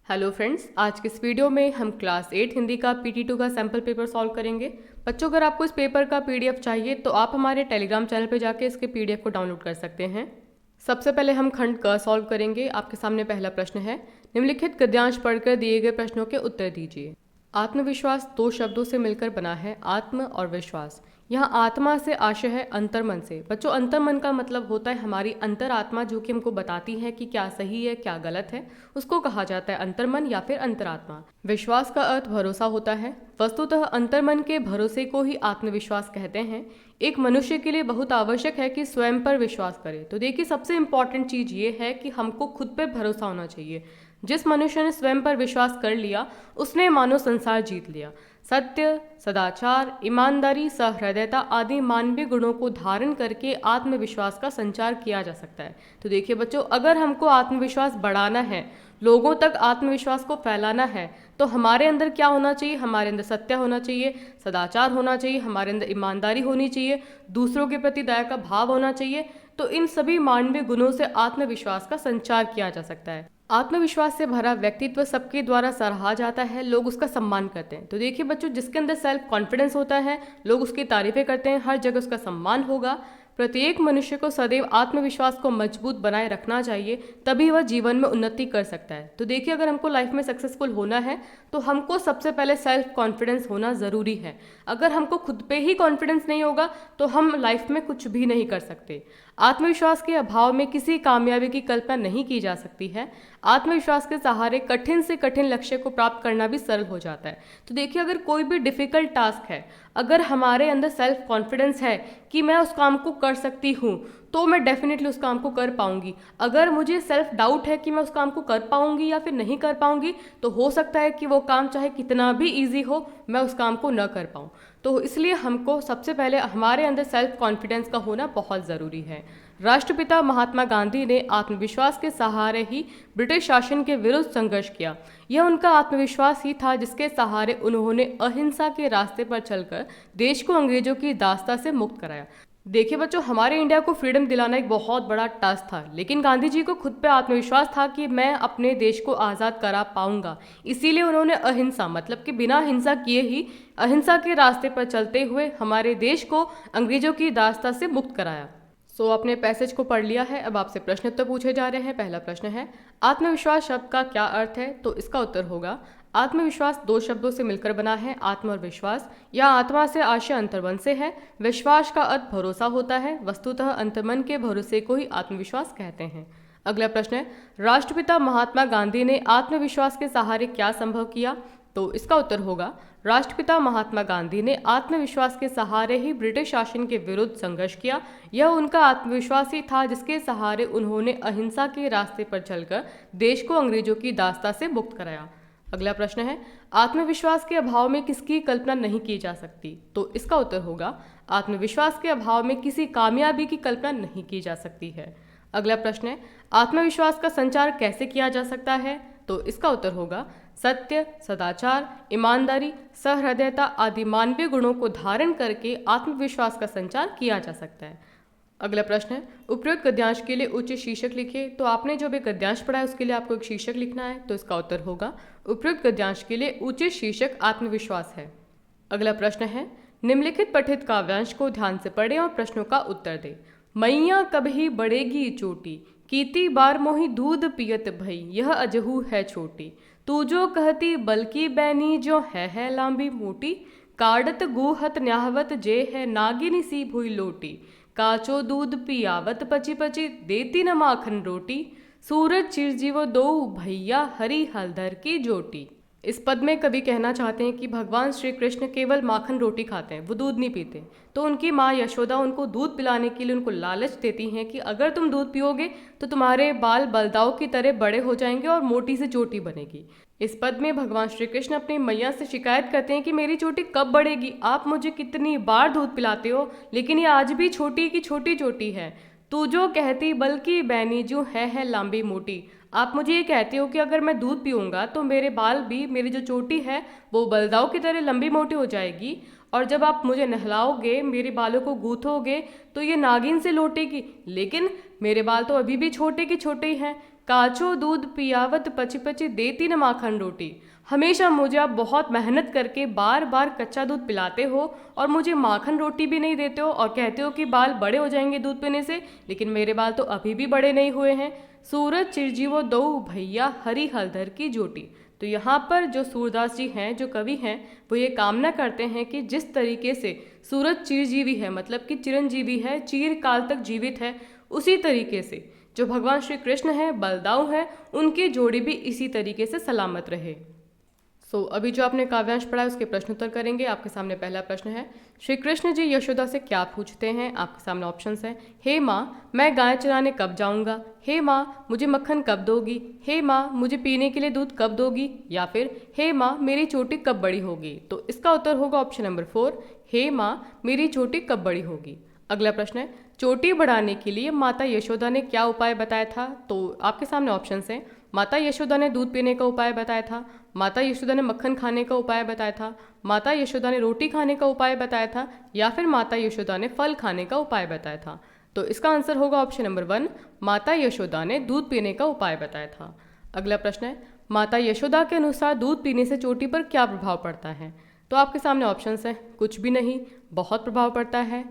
Hello friends, आज के इस वीडियो में हम क्लास 8 हिंदी का PT2 का सैम्पल पेपर सॉल्व करेंगे। बच्चों, अगर आपको इस पेपर का PDF चाहिए तो आप हमारे टेलीग्राम चैनल पर जाके इसके PDF को डाउनलोड कर सकते हैं। सबसे पहले हम खंड क सॉल्व करेंगे। आपके सामने पहला प्रश्न है, निम्नलिखित गद्यांश पढ़कर दिए गए प्रश्नों के उत्तर दीजिए। आत्मविश्वास दो शब्दों से मिलकर बना है, आत्म और विश्वास। यहाँ आत्मा से आशय है अंतर्मन से। बच्चों, अंतर्मन का मतलब होता है हमारी अंतरात्मा, जो कि हमको बताती है कि क्या सही है क्या गलत है, उसको कहा जाता है अंतर्मन या फिर अंतरात्मा। विश्वास का अर्थ भरोसा होता है। वस्तुतः अंतर्मन के भरोसे को ही आत्मविश्वास कहते हैं। एक मनुष्य के लिए बहुत आवश्यक है कि स्वयं पर विश्वास करे। तो देखिए, सबसे इम्पॉर्टेंट चीज ये है कि हमको खुद पर भरोसा होना चाहिए। जिस मनुष्य ने स्वयं पर विश्वास कर लिया, उसने मानव संसार जीत लिया। सत्य, सदाचार, ईमानदारी, सहृदयता आदि मानवीय गुणों को धारण करके आत्मविश्वास का संचार किया जा सकता है। तो देखिए बच्चों, अगर हमको आत्मविश्वास बढ़ाना है, लोगों तक आत्मविश्वास को फैलाना है, तो हमारे अंदर क्या होना चाहिए? हमारे अंदर सत्य होना चाहिए, सदाचार होना चाहिए, हमारे अंदर ईमानदारी होनी चाहिए, दूसरों के प्रति दया का भाव होना चाहिए। तो इन सभी मानवीय गुणों से आत्मविश्वास का संचार किया जा सकता है। आत्मविश्वास से भरा व्यक्तित्व सबके द्वारा सराहा जाता है, लोग उसका सम्मान करते हैं। तो देखिए बच्चों, जिसके अंदर सेल्फ कॉन्फिडेंस होता है, लोग उसकी तारीफें करते हैं, हर जगह उसका सम्मान होगा। प्रत्येक मनुष्य को सदैव आत्मविश्वास को मजबूत बनाए रखना चाहिए, तभी वह जीवन में उन्नति कर सकता है। तो देखिए, अगर हमको लाइफ में सक्सेसफुल होना है तो हमको सबसे पहले सेल्फ कॉन्फिडेंस होना ज़रूरी है। अगर हमको खुद पे ही कॉन्फिडेंस नहीं होगा तो हम लाइफ में कुछ भी नहीं कर सकते। आत्मविश्वास के अभाव में किसी कामयाबी की कल्पना नहीं की जा सकती है। आत्मविश्वास के सहारे कठिन से कठिन लक्ष्य को प्राप्त करना भी सरल हो जाता है। तो देखिए, अगर कोई भी डिफिकल्ट टास्क है, अगर हमारे अंदर सेल्फ कॉन्फिडेंस है कि मैं उस काम को कर सकती हूँ, तो मैं डेफिनेटली उस काम को कर पाऊंगी। अगर मुझे सेल्फ डाउट है कि मैं उस काम को कर पाऊंगी या फिर नहीं कर पाऊंगी, तो हो सकता है कि वो काम चाहे कितना भी इजी हो, मैं उस काम को न कर पाऊँ। तो इसलिए हमको सबसे पहले हमारे अंदर सेल्फ कॉन्फिडेंस का होना बहुत ज़रूरी है। राष्ट्रपिता महात्मा गांधी ने आत्मविश्वास के सहारे ही ब्रिटिश शासन के विरुद्ध संघर्ष किया। यह उनका आत्मविश्वास ही था जिसके सहारे उन्होंने अहिंसा के रास्ते पर चलकर देश को अंग्रेजों की दास्ता से मुक्त कराया। देखिए बच्चों, हमारे इंडिया को फ्रीडम दिलाना एक बहुत बड़ा टास्क था, लेकिन गांधी जी को खुद पे आत्मविश्वास था कि मैं अपने देश को आज़ाद करा पाऊंगा। इसीलिए उन्होंने अहिंसा, मतलब कि बिना हिंसा किए ही अहिंसा के रास्ते पर चलते हुए हमारे देश को अंग्रेजों की दास्ता से मुक्त कराया। सो आपने पैसेज को पढ़ लिया है। अब आपसे प्रश्न उत्तर पूछे जा रहे हैं। पहला प्रश्न है, आत्मविश्वास शब्द का क्या अर्थ है? तो इसका उत्तर होगा, आत्मविश्वास दो शब्दों से मिलकर बना है, आत्म और विश्वास। यह आत्मा से आशय अंतर्मन से है। विश्वास का अर्थ भरोसा होता है। वस्तुतः अंतर्मन के भरोसे को ही आत्मविश्वास कहते हैं। अगला प्रश्न है, राष्ट्रपिता महात्मा गांधी ने आत्मविश्वास के सहारे क्या संभव किया? तो इसका उत्तर होगा, राष्ट्रपिता महात्मा गांधी ने आत्मविश्वास के सहारे ही ब्रिटिश शासन के विरुद्ध संघर्ष किया। यह उनका आत्मविश्वास ही था जिसके सहारे उन्होंने अहिंसा के रास्ते पर चलकर देश को अंग्रेजों की दास्ता से मुक्त कराया। अगला प्रश्न है, आत्मविश्वास के अभाव में किसकी कल्पना नहीं की जा सकती? तो इसका उत्तर होगा, आत्मविश्वास के अभाव में किसी कामयाबी की कल्पना नहीं की जा सकती है। अगला प्रश्न है, आत्मविश्वास का संचार कैसे किया जा सकता है? तो इसका उत्तर होगा, सत्य, सदाचार, ईमानदारी, सहृदयता आदि मानवीय गुणों को धारण करके आत्मविश्वास का संचार किया जा सकता है। अगला प्रश्न है, उपयुक्त गद्यांश के लिए उचित शीर्षक लिखिए। तो आपने जो भी गद्यांश पढ़ा है उसके लिए आपको एक शीर्षक लिखना है। तो इसका उत्तर होगा, उपयुक्त गद्यांश के लिए उचित शीर्षक आत्मविश्वास है। अगला प्रश्न है, निम्नलिखित पठित काव्यांश को ध्यान से पढ़ें और प्रश्नों का उत्तर दें। मैया कभी बढ़ेगी चोटी, कीती बार मोही दूध पियत भई, यह अजहू है छोटी। तू जो कहती बल्कि बैनी, जो है लांबी मोटी। काढ़त गुहत न्याहवत, जे है नागिनी सी भुई लोटी। काचो दूध पियावत पची पची, देती न माखन रोटी। सूरज चिरजीवो दो भैया, हरी हलधर की जोटी। इस पद में कवि कहना चाहते हैं कि भगवान श्री कृष्ण केवल माखन रोटी खाते हैं, वो दूध नहीं पीते। तो उनकी माँ यशोदा उनको दूध पिलाने के लिए उनको लालच देती हैं कि अगर तुम दूध पियोगे तो तुम्हारे बाल बलदाव की तरह बड़े हो जाएंगे और मोटी सी चोटी बनेगी। इस पद में भगवान श्री कृष्ण अपनी मैया से शिकायत करते हैं कि मेरी चोटी कब बढ़ेगी? आप मुझे कितनी बार दूध पिलाते हो, लेकिन ये आज भी छोटी की छोटी चोटी है। तू जो कहती बल्कि बैनी, जो है लांबी मोटी। आप मुझे ये कहते हो कि अगर मैं दूध पीऊँगा तो मेरे बाल भी, मेरी जो चोटी है वो बलदाव की तरह लंबी मोटी हो जाएगी, और जब आप मुझे नहलाओगे, मेरे बालों को गूंथोगे, तो ये नागिन से लौटेगी। लेकिन मेरे बाल तो अभी भी छोटे की छोटे ही हैं। काचो दूध पियावत पची पची देती न माखन रोटी। हमेशा मुझे आप बहुत मेहनत करके बार बार कच्चा दूध पिलाते हो और मुझे माखन रोटी भी नहीं देते हो और कहते हो कि बाल बड़े हो जाएंगे दूध पीने से, लेकिन मेरे बाल तो अभी भी बड़े नहीं हुए हैं। सूरज चिरजीवो दो भैया हरी हलधर की जोटी। तो यहाँ पर जो सूरदास जी हैं, जो कवि हैं, वो ये कामना करते हैं कि जिस तरीके से सूरज चिरजीवी है, मतलब कि चिरंजीवी है, चीर काल तक जीवित है, उसी तरीके से जो भगवान श्री कृष्ण हैं, बलदाऊ हैं, उनकी जोड़ी भी इसी तरीके से सलामत रहे। अभी जो आपने काव्यांश पढ़ा है उसके प्रश्न उत्तर करेंगे। आपके सामने पहला प्रश्न है, श्री कृष्ण जी यशोदा से क्या पूछते हैं? आपके सामने ऑप्शंस हैं, हे माँ मैं गाय चराने कब जाऊँगा, हे माँ मुझे मक्खन कब दोगी, हे माँ मुझे पीने के लिए दूध कब दोगी, या फिर हे माँ मेरी चोटी कब बड़ी होगी। तो इसका उत्तर होगा ऑप्शन नंबर 4, हे माँ मेरी चोटी कब बड़ी होगी। अगला प्रश्न है, चोटी बढ़ाने के लिए माता यशोदा ने क्या उपाय बताया था? तो आपके सामने ऑप्शंस हैं, माता यशोदा ने दूध पीने का उपाय बताया था, माता यशोदा ने मक्खन खाने का उपाय बताया था, माता यशोदा ने रोटी खाने का उपाय बताया था, या फिर माता यशोदा ने फल खाने का उपाय बताया था। तो इसका आंसर होगा ऑप्शन नंबर 1, माता यशोदा ने दूध पीने का उपाय बताया था। अगला प्रश्न है, माता यशोदा के अनुसार दूध पीने से चोटी पर क्या प्रभाव पड़ता है? तो आपके सामने ऑप्शंस हैं, कुछ भी नहीं, बहुत प्रभाव पड़ता है।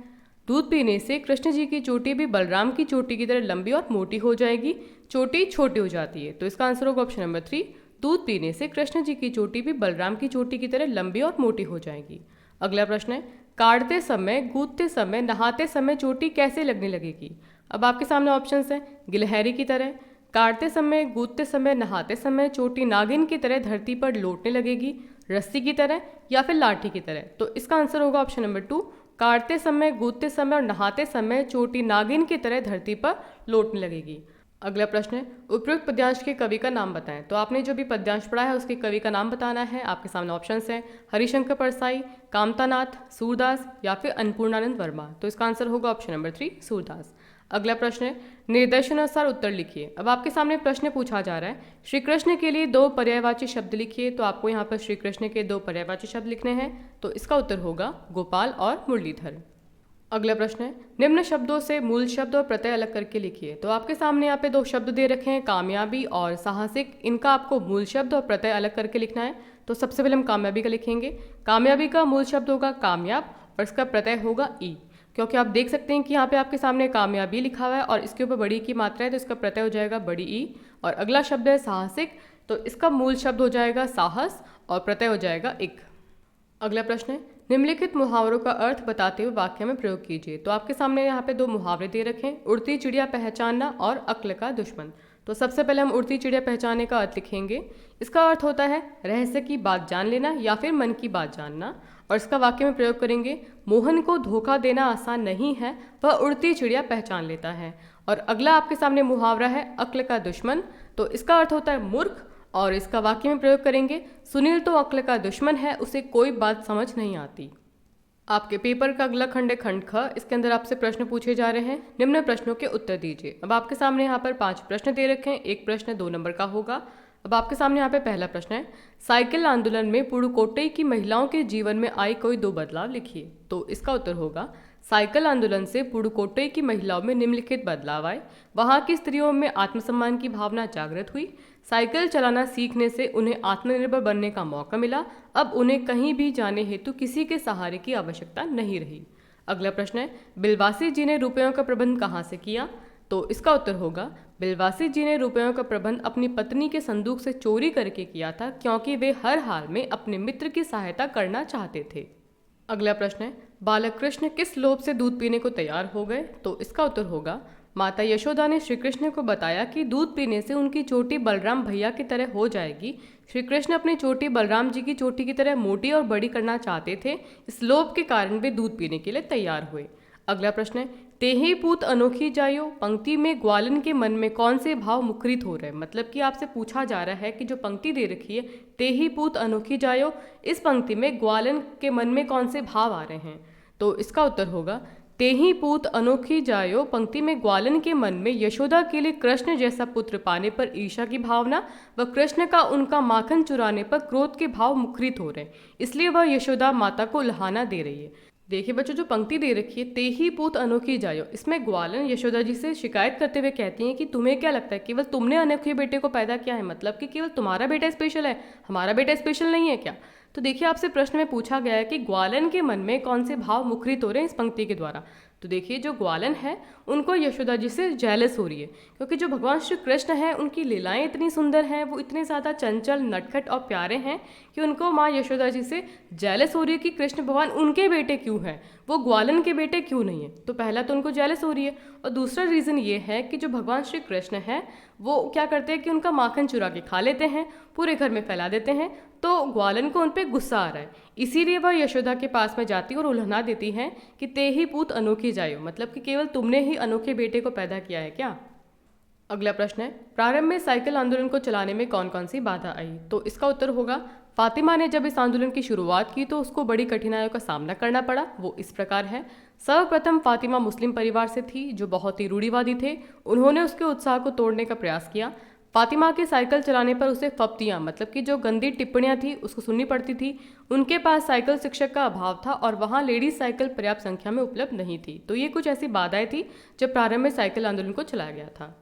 दूध पीने से कृष्ण जी की चोटी भी बलराम की चोटी की तरह लंबी और मोटी हो जाएगी, चोटी छोटी हो जाती है। तो इसका आंसर होगा ऑप्शन नंबर 3, दूध पीने से कृष्ण जी की चोटी भी बलराम की चोटी की तरह लंबी और मोटी हो जाएगी। अगला प्रश्न है, काटते समय, गूंथते समय, नहाते समय चोटी कैसे लगने लगेगी? अब आपके सामने ऑप्शंस हैं, गिलहरी की तरह, काटते समय, गूंथते समय, नहाते समय चोटी नागिन की तरह धरती पर लौटने लगेगी, रस्सी की तरह, या फिर लाठी की तरह। तो इसका आंसर होगा ऑप्शन नंबर 2, काटते समय, गूंथते समय और नहाते समय चोटी नागिन की तरह धरती पर लौटने लगेगी। अगला प्रश्न है, उपयुक्त पद्यांश के कवि का नाम बताएं। तो आपने जो भी पद्यांश पढ़ा है उसके कवि का नाम बताना है। आपके सामने ऑप्शंस हैं, हरिशंकर परसाई, कामतानाथ, सूरदास, या फिर अन्नपूर्णानंद वर्मा। तो इसका आंसर होगा ऑप्शन नंबर 3, सूरदास। अगला प्रश्न है, निर्देशानुसार उत्तर लिखिए। अब आपके सामने प्रश्न पूछा जा रहा है, श्री कृष्ण के लिए 2 पर्यायवाची शब्द लिखिए। तो आपको यहाँ पर श्री कृष्ण के 2 पर्यायवाची शब्द लिखने हैं। तो इसका उत्तर होगा गोपाल और मुरलीधर। अगला प्रश्न है, निम्न शब्दों से मूल शब्द और प्रत्यय अलग करके लिखिए। तो आपके सामने यहाँ पे 2 शब्द दे रखे हैं, कामयाबी और साहसिक। इनका आपको मूल शब्द और प्रत्यय अलग करके लिखना है। तो सबसे पहले हम कामयाबी का लिखेंगे। कामयाबी का मूल शब्द होगा कामयाब और इसका प्रत्यय होगा ई, क्योंकि आप देख सकते हैं कि यहाँ पे आपके सामने कामयाबी लिखा हुआ है और इसके ऊपर बड़ी की मात्रा है, तो इसका प्रत्यय हो जाएगा बड़ी ई। और अगला शब्द है साहसिक, तो इसका मूल शब्द हो जाएगा साहस और प्रत्यय हो जाएगा इक। अगला प्रश्न है, निम्नलिखित मुहावरों का अर्थ बताते हुए वाक्य में प्रयोग कीजिए। तो आपके सामने यहाँ पे 2 मुहावरे दे रखे हैं, उड़ती चिड़िया पहचानना और अक्ल का दुश्मन। तो सबसे पहले हम उड़ती चिड़िया पहचानने का अर्थ लिखेंगे। इसका अर्थ होता है रहस्य की बात जान लेना या फिर मन की बात जानना, और इसका वाक्य में प्रयोग करेंगे, मोहन को धोखा देना आसान नहीं है, वह उड़ती चिड़िया पहचान लेता है। और अगला आपके सामने मुहावरा है अक्ल का दुश्मन। तो इसका अर्थ होता है मूर्ख, और इसका वाक्य में प्रयोग करेंगे, सुनील तो अक्ल का दुश्मन है, उसे कोई बात समझ नहीं आती। आपके पेपर का अगला खंड है खंड ख। इसके अंदर आपसे प्रश्न पूछे जा रहे हैं, निम्न प्रश्नों के उत्तर दीजिए। अब आपके सामने यहाँ पर 5 प्रश्न दे रखे हैं, एक प्रश्न 2 नंबर का होगा। अब आपके सामने यहाँ पे पहला प्रश्न है, साइकिल आंदोलन में पुडुकोट्टई की महिलाओं के जीवन में आई कोई 2 बदलाव लिखिए। तो इसका उत्तर होगा, साइकिल आंदोलन से पुडुकोट्टई की महिलाओं में निम्नलिखित बदलाव आए। वहाँ की स्त्रियों में आत्मसम्मान की भावना जागृत हुई, साइकिल चलाना सीखने से उन्हें आत्मनिर्भर बनने का मौका मिला, अब उन्हें कहीं भी जाने हेतु किसी के सहारे की आवश्यकता नहीं रही। अगला प्रश्न है, बिलवासी जी ने रुपयों का प्रबंध कहाँ से किया? तो इसका उत्तर होगा, बिलवासी जी ने रुपयों का प्रबंध अपनी पत्नी के संदूक से चोरी करके किया था, क्योंकि वे हर हाल में अपने मित्र की सहायता करना चाहते थे। अगला प्रश्न है, बालक कृष्ण किस लोभ से दूध पीने को तैयार हो गए? तो इसका उत्तर होगा, माता यशोदा ने श्री कृष्ण को बताया कि दूध पीने से उनकी चोटी बलराम भैया की तरह हो जाएगी। श्री कृष्ण अपनी चोटी बलराम जी की चोटी की तरह मोटी और बड़ी करना चाहते थे, इस लोभ के कारण वे दूध पीने के लिए तैयार हुए। अगला प्रश्न है, तेहि पूत अनोखी जायो, पंक्ति में ग्वालन के मन में कौन से भाव मुखरित हो रहे हैं? मतलब कि आपसे पूछा जा रहा है कि जो पंक्ति दे रखी है तेहि पूत अनोखी जायो, इस पंक्ति में ग्वालन के मन में कौन से भाव आ रहे हैं? तो इसका उत्तर होगा, तेहि पूत अनोखी जायो पंक्ति में ग्वालन के मन में यशोदा के लिए कृष्ण जैसा पुत्र पाने पर ईर्ष्या की भावना व कृष्ण का उनका माखन चुराने पर क्रोध के भाव मुखरित हो रहे हैं, इसलिए वह यशोदा माता को उल्हाना दे रही है। देखिए बच्चों, जो पंक्ति दे रखी है, ते ही पूत अनोखी जायो, इसमें ग्वालन यशोदा जी से शिकायत करते हुए कहती हैं कि तुम्हें क्या लगता है केवल तुमने अनोखे बेटे को पैदा किया है, मतलब कि केवल तुम्हारा बेटा स्पेशल है, हमारा बेटा स्पेशल नहीं है क्या। तो देखिए आपसे प्रश्न में पूछा गया है कि ग्वालन के मन में कौन से भाव मुखरित हो रहे हैं इस पंक्ति के द्वारा। तो देखिए जो ग्वालन है उनको यशोदा जी से जेलस हो रही है, क्योंकि जो भगवान श्री कृष्ण हैं उनकी लीलाएं इतनी सुंदर हैं, वो इतने ज़्यादा चंचल नटखट और प्यारे हैं कि उनको माँ यशोदा जी से जेलस हो रही है कि कृष्ण भगवान उनके बेटे क्यों हैं, वो ग्वालन के बेटे क्यों नहीं है। तो पहला तो उनको जेलस हो रही है, और दूसरा रीज़न ये है कि जो भगवान श्री कृष्ण हैं वो क्या करते हैं कि उनका माखन चुरा के खा लेते हैं, पूरे घर में फैला देते हैं। तो ग्वालन को उन पर गुस्सा आ रहा है, इसीलिए वह यशोदा के पास में जाती है और उल्हना देती हैं कि ते ही पूत अनोखी जायो, मतलब कि केवल तुमने ही अनोखे बेटे को पैदा किया है क्या। अगला प्रश्न है, प्रारंभ में साइकिल आंदोलन को चलाने में कौन कौन सी बाधा आई। तो इसका उत्तर होगा, फातिमा ने जब इस आंदोलन की शुरुआत की तो उसको बड़ी कठिनाइयों का सामना करना पड़ा। वो इस प्रकार है, सर्वप्रथम फातिमा मुस्लिम परिवार से थी जो बहुत ही रूढ़िवादी थे। उन्होंने उसके उत्साह को तोड़ने का प्रयास किया। फातिमा के साइकिल चलाने पर उसे फप्तियाँ, मतलब कि जो गंदी टिप्पणियाँ थी उसको सुननी पड़ती थी। उनके पास साइकिल शिक्षक का अभाव था और वहाँ लेडीज साइकिल पर्याप्त संख्या में उपलब्ध नहीं थी। तो ये कुछ ऐसी बाधाएं थी जब प्रारंभ में साइकिल आंदोलन को चलाया गया था।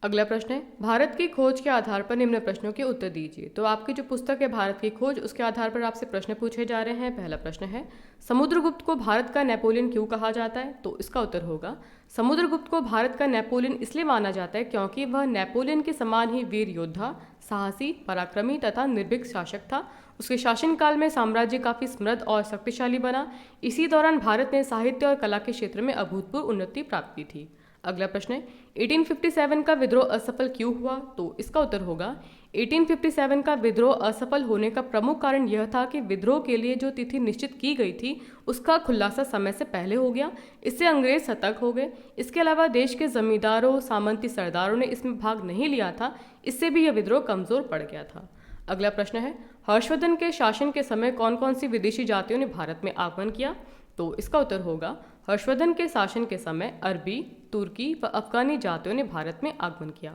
अगला प्रश्न है, भारत की खोज के आधार पर निम्न प्रश्नों के उत्तर दीजिए। तो आपकी जो पुस्तक है भारत की खोज, उसके आधार पर आपसे प्रश्न पूछे जा रहे हैं। पहला प्रश्न है, समुद्रगुप्त को भारत का नेपोलियन क्यों कहा जाता है। तो इसका उत्तर होगा, समुद्रगुप्त को भारत का नेपोलियन इसलिए माना जाता है क्योंकि वह नेपोलियन के समान ही वीर योद्धा, साहसी, पराक्रमी तथा निर्भीक शासक था। उसके शासनकाल में साम्राज्य काफ़ी समृद्ध और शक्तिशाली बना। इसी दौरान भारत ने साहित्य और कला के क्षेत्र में अभूतपूर्व उन्नति प्राप्त की थी। अगला प्रश्न है, 1857 का विद्रोह असफल क्यों हुआ। तो इसका उत्तर होगा, 1857 का विद्रोह असफल होने का प्रमुख कारण यह था कि विद्रोह के लिए जो तिथि निश्चित की गई थी उसका खुलासा समय से पहले हो गया। इससे अंग्रेज सतर्क हो गए। इसके अलावा देश के जमींदारों, सामंती सरदारों ने इसमें भाग नहीं लिया था, इससे भी यह विद्रोह कमजोर पड़ गया था। अगला प्रश्न है, हर्षवर्धन के शासन के समय कौन कौन सी विदेशी जातियों ने भारत में आगमन किया। तो इसका उत्तर होगा, हर्षवर्धन के शासन के समय अरबी, तुर्की व अफगानी जातियों ने भारत में आगमन किया।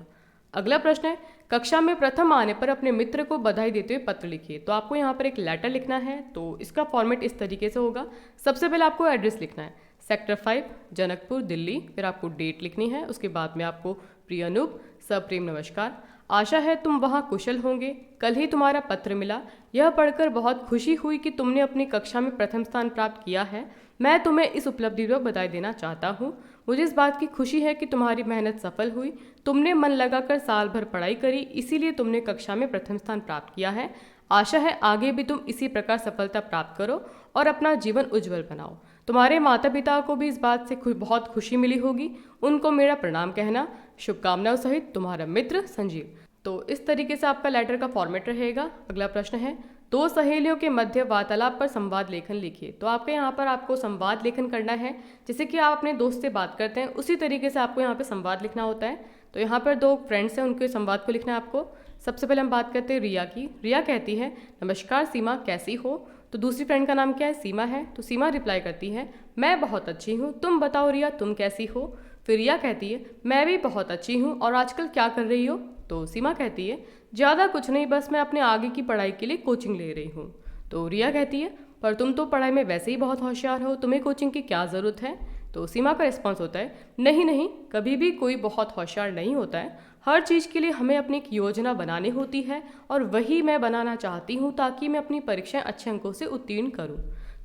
अगला प्रश्न है, कक्षा में प्रथम आने पर अपने मित्र को बधाई देते हुए पत्र लिखिए। तो आपको यहाँ पर एक लेटर लिखना है। तो इसका फॉर्मेट इस तरीके से होगा, सबसे पहले आपको एड्रेस लिखना है, सेक्टर 5 जनकपुर दिल्ली, फिर आपको डेट लिखनी है, उसके बाद में आपको प्रिय अनूप, सप्रेम नमस्कार, आशा है तुम वहाँ कुशल होंगे, कल ही तुम्हारा पत्र मिला, यह पढ़कर बहुत खुशी हुई कि तुमने अपनी कक्षा में प्रथम स्थान प्राप्त किया है। मैं तुम्हें इस उपलब्धि पर बधाई देना चाहता हूँ। मुझे इस बात की खुशी है कि तुम्हारी मेहनत सफल हुई, तुमने मन लगाकर साल भर पढ़ाई करी, इसीलिए तुमने कक्षा में प्रथम स्थान प्राप्त किया है। आशा है आगे भी तुम इसी प्रकार सफलता प्राप्त करो और अपना जीवन उज्जवल बनाओ। तुम्हारे माता पिता को भी इस बात से बहुत खुशी मिली होगी, उनको मेरा प्रणाम कहना। शुभकामनाओं सहित तुम्हारा मित्र संजीव। तो इस तरीके से आपका लेटर का फॉर्मेट रहेगा। अगला प्रश्न है, दो सहेलियों के मध्य वार्तालाप पर संवाद लेखन लिखिए। तो आपके यहाँ पर आपको संवाद लेखन करना है, जैसे कि आप अपने दोस्त से बात करते हैं उसी तरीके से आपको यहाँ पे संवाद लिखना होता है। तो यहाँ पर दो फ्रेंड्स हैं, उनके संवाद को लिखना है आपको। सबसे पहले हम बात करते हैं रिया की। रिया कहती है, नमस्कार सीमा, कैसी हो। तो दूसरी फ्रेंड का नाम क्या है, सीमा है। तो सीमा रिप्लाई करती है, मैं बहुत अच्छी हूँ, तुम बताओ रिया तुम कैसी हो। फिर रिया कहती है, मैं भी बहुत अच्छी हूँ, और आजकल क्या कर रही हो। तो सीमा कहती है, ज़्यादा कुछ नहीं, बस मैं अपने आगे की पढ़ाई के लिए कोचिंग ले रही हूँ। तो रिया कहती है, पर तुम तो पढ़ाई में वैसे ही बहुत होशियार हो, तुम्हें कोचिंग की क्या ज़रूरत है। तो सीमा का रिस्पॉन्स होता है, नहीं नहीं, कभी भी कोई बहुत होशियार नहीं होता है, हर चीज़ के लिए हमें अपनी एक योजना बनानी होती है, और वही मैं बनाना चाहती हूँ ताकि मैं अपनी परीक्षाएं अच्छे अंकों से उत्तीर्ण करूँ।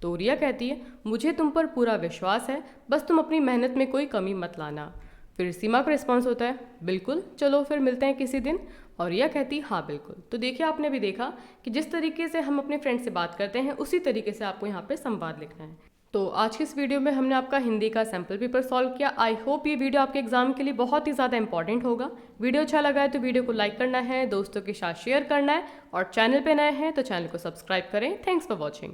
तो रिया कहती है, मुझे तुम पर पूरा विश्वास है, बस तुम अपनी मेहनत में कोई कमी मत लाना। फिर सीमा का रिस्पॉन्स होता है, बिल्कुल, चलो फिर मिलते हैं किसी दिन। और रिया कहती, हाँ बिल्कुल। तो देखिए आपने भी देखा कि जिस तरीके से हम अपने फ्रेंड से बात करते हैं उसी तरीके से आपको यहाँ पे संवाद लिखना है। तो आज की इस वीडियो में हमने आपका हिंदी का सैम्पल पेपर सॉल्व किया। आई होप ये वीडियो आपके एग्जाम के लिए बहुत ही ज़्यादा इंपॉर्टेंट होगा। वीडियो अच्छा लगा है तो वीडियो को लाइक करना है, दोस्तों के साथ शेयर करना है, और चैनल पे नए हैं तो चैनल को सब्सक्राइब करें। Thanks for watching.